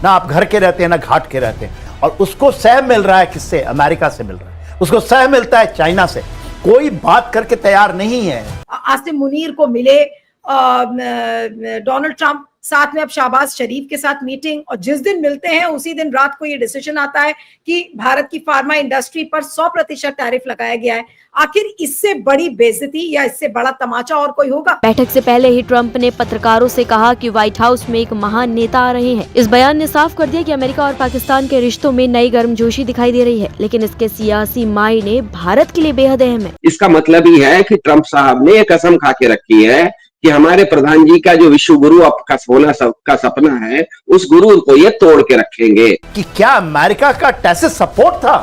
ना आप घर के रहते हैं ना घाट के रहते हैं। और उसको सह मिल रहा है किससे? अमेरिका से मिल रहा है, उसको सह मिलता है चाइना से। कोई बात करके तैयार नहीं है। आसिम मुनीर को मिले डोनाल्ड ट्रंप, साथ में अब शहबाज शरीफ के साथ मीटिंग, और जिस दिन मिलते हैं उसी दिन रात को ये डिसीजन आता है कि भारत की फार्मा इंडस्ट्री पर 100% टैरिफ लगाया गया है। आखिर इससे बड़ी बेइज्जती या इससे बड़ा तमाचा और कोई होगा? बैठक से पहले ही ट्रंप ने पत्रकारों से कहा कि व्हाइट हाउस में एक महान नेता आ रहे हैं। इस बयान ने साफ कर दिया कि अमेरिका और पाकिस्तान के रिश्तों में नई गर्मजोशी दिखाई दे रही है, लेकिन इसके सियासी मायने भारत के लिए बेहद अहम है। इसका मतलब ही है कि ट्रंप साहब ने एक कसम खा के रखी है कि हमारे प्रधान जी का जो विश्व गुरु का होना का सपना है, उस गुरु को ये तोड़ के रखेंगे। कि क्या अमेरिका का टैसिट सपोर्ट था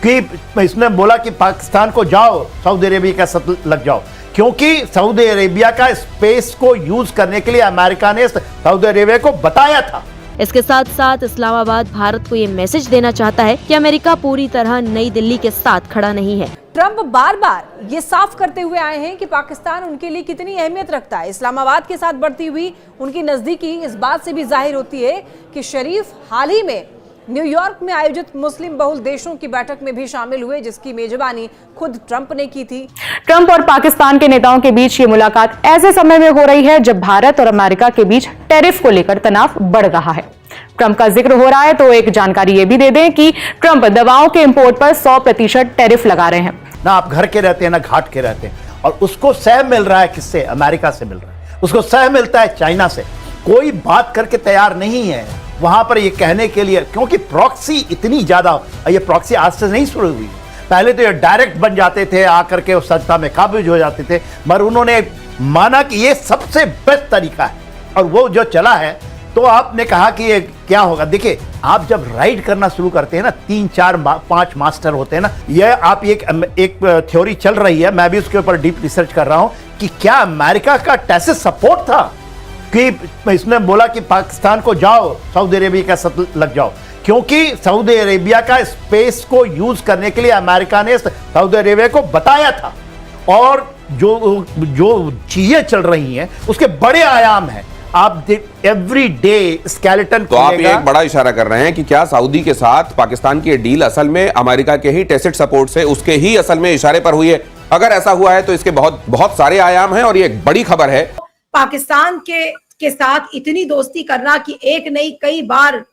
कि इसने बोला कि पाकिस्तान को जाओ, सऊदी अरेबिया के साथ लग जाओ, क्योंकि सऊदी अरेबिया का स्पेस को यूज करने के लिए अमेरिका ने सऊदी अरेबिया को बताया था। इसके साथ साथ इस्लामाबाद भारत को ये मैसेज देना चाहता है कि अमेरिका पूरी तरह नई दिल्ली के साथ खड़ा नहीं है। ट्रंप बार बार ये साफ करते हुए आए हैं कि पाकिस्तान उनके लिए कितनी अहमियत रखता है। इस्लामाबाद के साथ बढ़ती हुई उनकी नजदीकी इस बात से भी जाहिर होती है कि शरीफ हाल ही में न्यूयॉर्क में आयोजित मुस्लिम बहुल देशों की बैठक में भी शामिल हुए, जिसकी मेजबानी खुद ट्रंप ने की थी। ट्रंप और पाकिस्तान के नेताओं के बीच ये मुलाकात ऐसे समय में हो रही है जब भारत और अमेरिका के बीच टैरिफ को लेकर तनाव बढ़ रहा है। ट्रंप का जिक्र हो रहा है तो एक जानकारी ये भी दे दें कि ट्रंप दवाओं के इंपोर्ट पर 100% टैरिफ लगा रहे हैं। ना आप घर के रहते हैं ना घाट के रहते हैं। और उसको सह मिल रहा है किससे? अमेरिका से मिल रहा है, उसको सह मिलता है चाइना से। कोई बात करके तैयार नहीं है वहां पर ये कहने के लिए, क्योंकि प्रॉक्सी इतनी ज्यादा, ये प्रॉक्सी आज से नहीं शुरू हुई। पहले तो ये डायरेक्ट बन जाते थे, आकर के उस संस्था में काबिज हो जाते थे, मगर उन्होंने माना कि ये सबसे बेस्ट तरीका है और वो जो चला है। तो आपने कहा कि ये क्या होगा? देखिए, आप जब राइड करना शुरू करते हैं ना, 3 4 5 मास्टर होते हैं ना, ये आप एक थ्योरी चल रही है, मैं भी उसके ऊपर डीप रिसर्च कर रहा हूं कि क्या अमेरिका का टैसिट सपोर्ट था कि इसने बोला कि पाकिस्तान को जाओ, सऊदी अरेबिया के साथ लग जाओ, क्योंकि सऊदी अरेबिया का स्पेस को यूज करने के लिए अमेरिका ने सऊदी अरेबिया को बताया था। और जो चीजें चल रही हैं उसके बड़े आयाम हैं। आप एवरी डे स्केलेटन। तो आप ये एक बड़ा इशारा कर रहे हैं कि क्या सऊदी के साथ पाकिस्तान की डील असल में अमेरिका के ही टैसिट सपोर्ट से, उसके ही असल में इशारे पर हुई है? अगर ऐसा हुआ है तो इसके बहुत बहुत सारे आयाम हैं और ये एक बड़ी खबर है। पाकिस्तान के साथ इतनी दोस्ती करना कि एक नहीं कई बार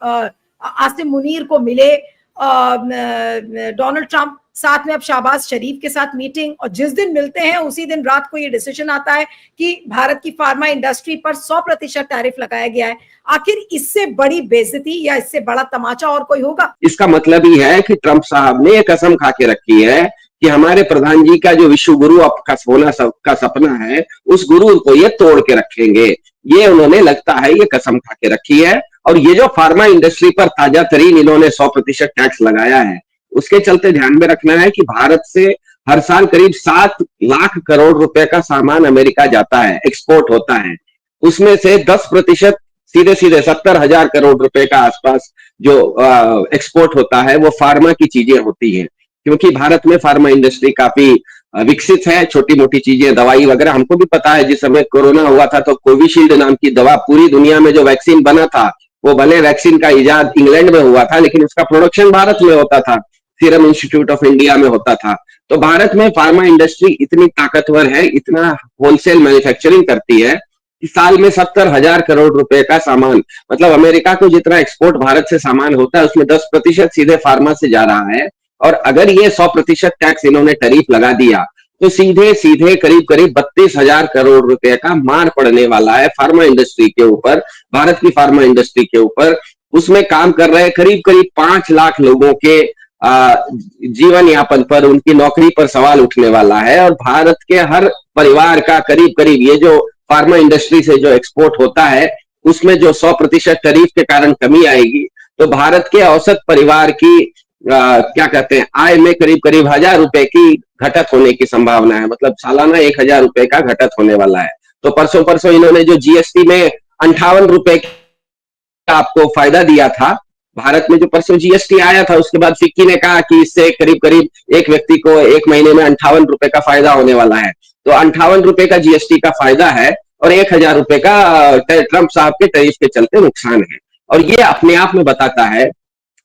आसिम मुनीर को मिले डोनाल्ड ट्रंप, साथ में अब शहबाज शरीफ के साथ मीटिंग, और जिस दिन मिलते हैं उसी दिन रात को ये डिसीजन आता है कि भारत की फार्मा इंडस्ट्री पर 100% टैरिफ लगाया गया है। आखिर इससे बड़ी बेइज्जती या इससे बड़ा तमाचा और कोई होगा? इसका मतलब ही है कि ट्रंप साहब ने एक कसम खा के रखी है कि हमारे प्रधान जी का जो विश्व गुरु का होना का सपना है, उस गुरु को ये तोड़ के रखेंगे। ये उन्होंने लगता है ये कसम खा के रखी है। और ये जो फार्मा इंडस्ट्री पर ताजा तरीन इन्होंने 100% टैक्स लगाया है, उसके चलते ध्यान में रखना है कि भारत से हर साल करीब 7 लाख करोड़ रुपए का सामान अमेरिका जाता है, एक्सपोर्ट होता है। उसमें से 10% सीधे 70,000 करोड़ रुपए का आसपास जो एक्सपोर्ट होता है वो फार्मा की चीजें होती हैं, क्योंकि भारत में फार्मा इंडस्ट्री काफी विकसित है। छोटी मोटी चीजें, दवाई वगैरह, हमको भी पता है जिस समय कोरोना हुआ था तो कोविशील्ड नाम की दवा, पूरी दुनिया में जो वैक्सीन बना था, वो भले वैक्सीन का इजाद इंग्लैंड में हुआ था लेकिन उसका प्रोडक्शन भारत में होता था, सीरम इंस्टीट्यूट ऑफ इंडिया में होता था। तो भारत में फार्मा इंडस्ट्री इतनी ताकतवर है, इतना होलसेल मैन्युफैक्चरिंग करती है कि साल में 70,000 करोड़ रुपए का सामान, मतलब अमेरिका को जितना एक्सपोर्ट भारत से सामान होता है उसमें 10% सीधे फार्मा से जा रहा है। और अगर ये 100% टैक्स इन्होंने टैरिफ लगा दिया तो सीधे सीधे करीब 32,000 करोड़ रुपए का मार पड़ने वाला है फार्मा इंडस्ट्री के ऊपर, भारत की फार्मा इंडस्ट्री के ऊपर। उसमें काम कर रहे करीब 5 लाख लोगों के जीवन यापन पर, उनकी नौकरी पर सवाल उठने वाला है। और भारत के हर परिवार का करीब ये जो फार्मा इंडस्ट्री से जो एक्सपोर्ट होता है उसमें जो 100% टैरिफ के कारण कमी आएगी तो भारत के औसत परिवार की क्या कहते हैं, आय में करीब 1,000 रुपए की घटत होने की संभावना है। मतलब सालाना 1,000 रुपए का घटत होने वाला है। तो परसों इन्होंने जो जीएसटी में 58 रुपए का आपको फायदा दिया था, भारत में जो परसों जीएसटी आया था उसके बाद फिक्की ने कहा कि इससे करीब एक व्यक्ति को एक महीने में 58 रुपए का फायदा होने वाला है। तो 58 रुपए का जीएसटी का फायदा है और 1,000 रुपए का ट्रंप साहब के टैरिफ के चलते नुकसान है। और ये अपने आप में बताता है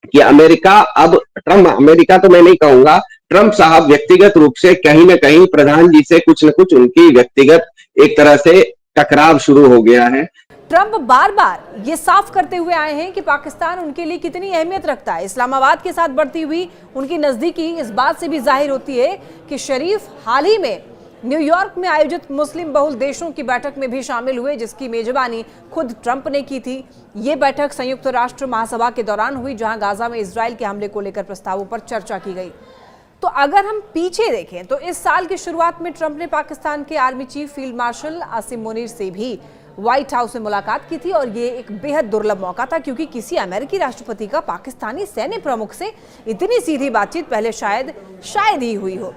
कि अमेरिका अब अमेरिका तो मैं नहीं कहूंगा, ट्रंप साहब व्यक्तिगत रूप से कहीं ना कहीं प्रधान जी से कुछ न कुछ उनकी व्यक्तिगत एक तरह से टकराव शुरू हो गया है। ट्रंप बार बार ये साफ करते हुए आए हैं कि पाकिस्तान उनके लिए कितनी अहमियत रखता है। इस्लामाबाद के साथ बढ़ती हुई उनकी नजदीकी इस बात से भी जाहिर होती है कि शरीफ हाल ही में न्यूयॉर्क में आयोजित मुस्लिम बहुल देशों की बैठक में भी शामिल हुए, जिसकी मेजबानी खुद ट्रंप ने की थी। ये बैठक संयुक्त राष्ट्र महासभा के दौरान हुई, जहां गाजा में इजराइल के हमले को लेकर प्रस्तावों पर चर्चा की गई। तो अगर हम पीछे देखें तो इस साल की शुरुआत में ट्रंप ने पाकिस्तान के army chief field marshal Asim Munir से भी व्हाइट हाउस में मुलाकात की थी, और ये एक बेहद दुर्लभ मौका था, क्योंकि किसी अमेरिकी राष्ट्रपति का पाकिस्तानी सैन्य प्रमुख से इतनी सीधी बातचीत पहले शायद ही हुई हो,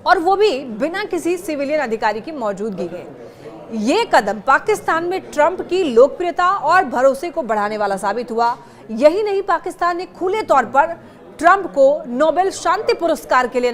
और वो भी बिना किसी सिविलियन अधिकारी की मौजूदगी के। ये कदम पाकिस्तान में ट्रंप की लोकप्रियता और भरोसे को बढ़ाने वाला साबित हुआ। यही नहीं, पाकिस्तान ने खुले तौर पर ट्रंप को नोबेल शांति पुरस्कार के लिए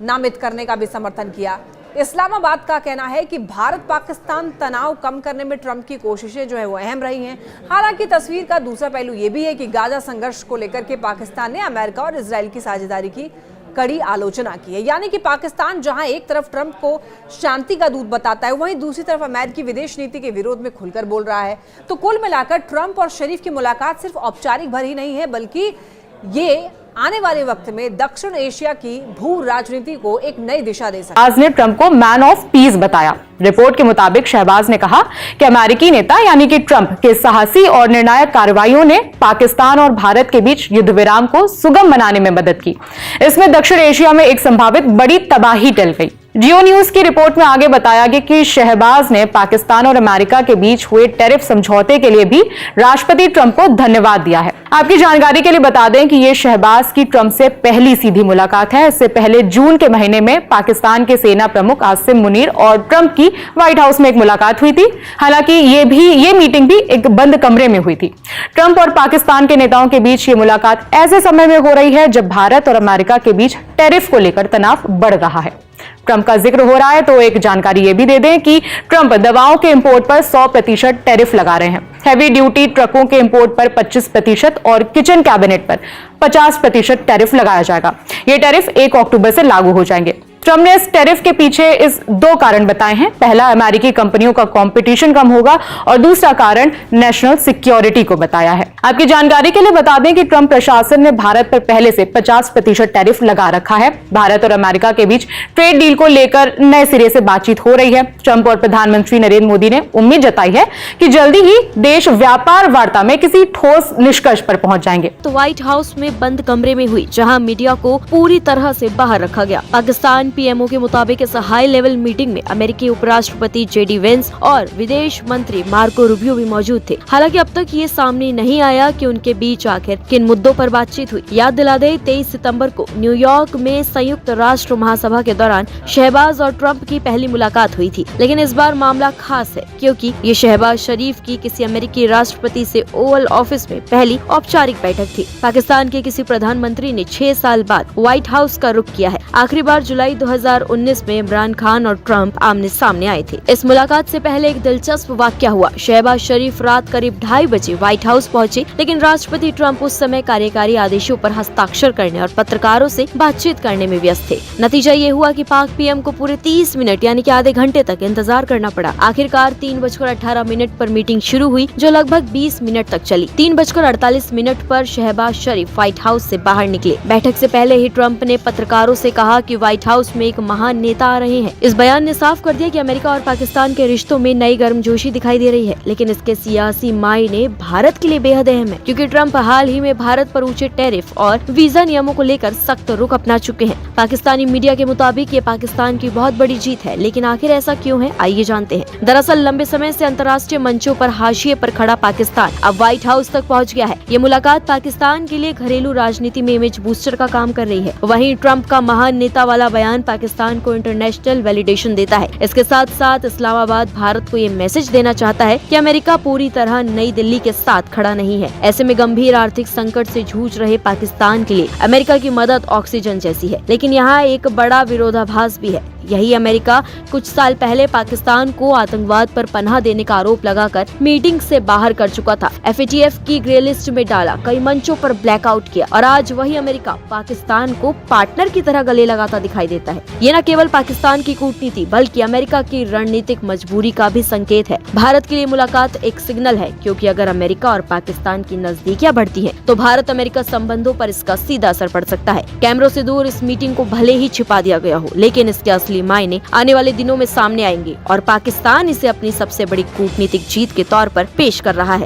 नामित करने का भी समर्थन किया। इस्लामाबाद का कहना है कि भारत पाकिस्तान तनाव कम करने में ट्रंप की कोशिशें जो है वो अहम रही हैं। हालांकि तस्वीर का दूसरा पहलू ये भी है कि गाजा संघर्ष को लेकर के पाकिस्तान ने अमेरिका और इजराइल की साझेदारी की कड़ी आलोचना की है। यानी कि पाकिस्तान जहां एक तरफ ट्रंप को शांति का दूत बताता है, वहीं दूसरी तरफ अमेरिकी विदेश नीति के विरोध में खुलकर बोल रहा है। तो कुल मिलाकर ट्रंप और शरीफ की मुलाकात सिर्फ औपचारिक भर ही नहीं है, बल्कि ये आने वाले वक्त में दक्षिण एशिया की भू राजनीति को एक नई दिशा दे सकती है। शहबाज ने ट्रंप को मैन ऑफ पीस बताया। रिपोर्ट के मुताबिक शहबाज ने कहा कि अमेरिकी नेता यानी कि ट्रंप के साहसी और निर्णायक कार्रवाइयों ने पाकिस्तान और भारत के बीच युद्ध विराम को सुगम बनाने में मदद की। इसमें दक्षिण एशिया में एक संभावित बड़ी तबाही टल गई। जियो न्यूज की रिपोर्ट में आगे बताया गया कि शहबाज ने पाकिस्तान और अमेरिका के बीच हुए टैरिफ समझौते के लिए भी राष्ट्रपति ट्रंप को धन्यवाद दिया है। आपकी जानकारी के लिए बता दें कि यह शहबाज की ट्रंप से पहली सीधी मुलाकात है। इससे पहले जून के महीने में पाकिस्तान के सेना प्रमुख आसिम मुनीर और ट्रंप की व्हाइट हाउस में एक मुलाकात हुई थी। हालांकि ये मीटिंग भी एक बंद कमरे में हुई थी। ट्रंप और पाकिस्तान के नेताओं के बीच ये मुलाकात ऐसे समय में हो रही है जब भारत और अमेरिका के बीच टैरिफ को लेकर तनाव बढ़ रहा है। ट्रंप का जिक्र हो रहा है तो एक जानकारी ये भी दे दें कि ट्रंप दवाओं के इंपोर्ट पर 100% टैरिफ लगा रहे हैं। हैवी ड्यूटी ट्रकों के इंपोर्ट पर 25% और किचन कैबिनेट पर 50% टैरिफ लगाया जाएगा। ये टैरिफ 1 अक्टूबर से लागू हो जाएंगे। ट्रंप ने इस टैरिफ के पीछे इस 2 कारण बताए हैं। पहला, अमेरिकी कंपनियों का कंपटीशन कम होगा, और दूसरा कारण नेशनल सिक्योरिटी को बताया है। आपकी जानकारी के लिए बता दें कि ट्रंप प्रशासन ने भारत पर पहले से 50% टैरिफ लगा रखा है। भारत और अमेरिका के बीच ट्रेड डील को लेकर नए सिरे से बातचीत हो रही है। ट्रंप और प्रधानमंत्री नरेंद्र मोदी ने उम्मीद जताई है कि जल्दी ही देश व्यापार वार्ता में किसी ठोस निष्कर्ष पर पहुंच जाएंगे। तो व्हाइट हाउस में बंद कमरे में हुई, जहां मीडिया को पूरी तरह से बाहर रखा गया। पाकिस्तान पीएमओ के मुताबिक इस हाई लेवल मीटिंग में अमेरिकी उपराष्ट्रपति जेडी वेंस और विदेश मंत्री मार्को रूबियो भी मौजूद थे। हालांकि अब तक ये सामने नहीं आया कि उनके बीच आखिर किन मुद्दों पर बातचीत हुई। याद दिला दे, 23 सितंबर को न्यूयॉर्क में संयुक्त राष्ट्र महासभा के दौरान शहबाज और ट्रंप की पहली मुलाकात हुई थी। लेकिन इस बार मामला खास है, क्योंकि ये शहबाज शरीफ की किसी अमेरिकी राष्ट्रपति से ओवल ऑफिस में पहली औपचारिक बैठक थी। पाकिस्तान के किसी प्रधानमंत्री ने 6 साल बाद व्हाइट हाउस का रुख किया है। आखिरी बार जुलाई 2019 में इमरान खान और ट्रंप आमने सामने आए थे। इस मुलाकात से पहले एक दिलचस्प वाकया हुआ। शहबाज शरीफ रात करीब 2:30 बजे व्हाइट हाउस पहुंचे, लेकिन राष्ट्रपति ट्रंप उस समय कार्यकारी आदेशों पर हस्ताक्षर करने और पत्रकारों से बातचीत करने में व्यस्त थे। नतीजा ये हुआ कि पाक पीएम को पूरे 30 मिनट यानी कि आधे घंटे तक इंतजार करना पड़ा। आखिरकार 3:18 पर मीटिंग शुरू हुई, जो लगभग 20 मिनट तक चली। 3:48 पर शहबाज शरीफ व्हाइट हाउस से बाहर निकले। बैठक से पहले ही ट्रंप ने पत्रकारों से कहा कि व्हाइट हाउस में एक महान नेता आ रहे हैं। इस बयान ने साफ कर दिया कि अमेरिका और पाकिस्तान के रिश्तों में नई गर्मजोशी दिखाई दे रही है, लेकिन इसके सियासी मायने भारत के लिए बेहद अहम है, क्योंकि ट्रंप हाल ही में भारत पर ऊंचे टैरिफ और वीजा नियमों को लेकर सख्त रुख अपना चुके हैं। पाकिस्तानी मीडिया के मुताबिक ये पाकिस्तान की बहुत बड़ी जीत है, लेकिन आखिर ऐसा क्यों है, आइए जानते हैं। दरअसल लंबे समय से अंतर्राष्ट्रीय मंचों पर हाशिए पर खड़ा पाकिस्तान अब व्हाइट हाउस तक पहुँच गया है। ये मुलाकात पाकिस्तान के लिए घरेलू राजनीति में इमेज बूस्टर का काम कर रही है। वहीं ट्रंप का महान नेता वाला बयान पाकिस्तान को इंटरनेशनल वैलिडेशन देता है। इसके साथ साथ इस्लामाबाद भारत को ये मैसेज देना चाहता है कि अमेरिका पूरी तरह नई दिल्ली के साथ खड़ा नहीं है। ऐसे में गंभीर आर्थिक संकट से जूझ रहे पाकिस्तान के लिए अमेरिका की मदद ऑक्सीजन जैसी है। लेकिन यहाँ एक बड़ा विरोधाभास भी है। यही अमेरिका कुछ साल पहले पाकिस्तान को आतंकवाद पर पनाह देने का आरोप लगाकर मीटिंग से बाहर कर चुका था, FATF की ग्रे लिस्ट में डाला, कई मंचों पर ब्लैकआउट किया और आज वही अमेरिका पाकिस्तान को पार्टनर की तरह गले लगाता दिखाई देता है। ये न केवल पाकिस्तान की कूटनीति बल्कि अमेरिका की रणनीतिक मजबूरी का भी संकेत है। भारत के लिए मुलाकात एक सिग्नल है, क्योंकि अगर अमेरिका और पाकिस्तान की नजदीकियां बढ़ती हैं, तो भारत अमेरिका संबंधों पर इसका सीधा असर पड़ सकता है। कैमरों से दूर इस मीटिंग को भले ही छिपा दिया गया हो, लेकिन इसके असली मायने आने वाले दिनों में सामने आएंगे और पाकिस्तान इसे अपनी सबसे बड़ी कूटनीतिक जीत के तौर पर पेश कर रहा है।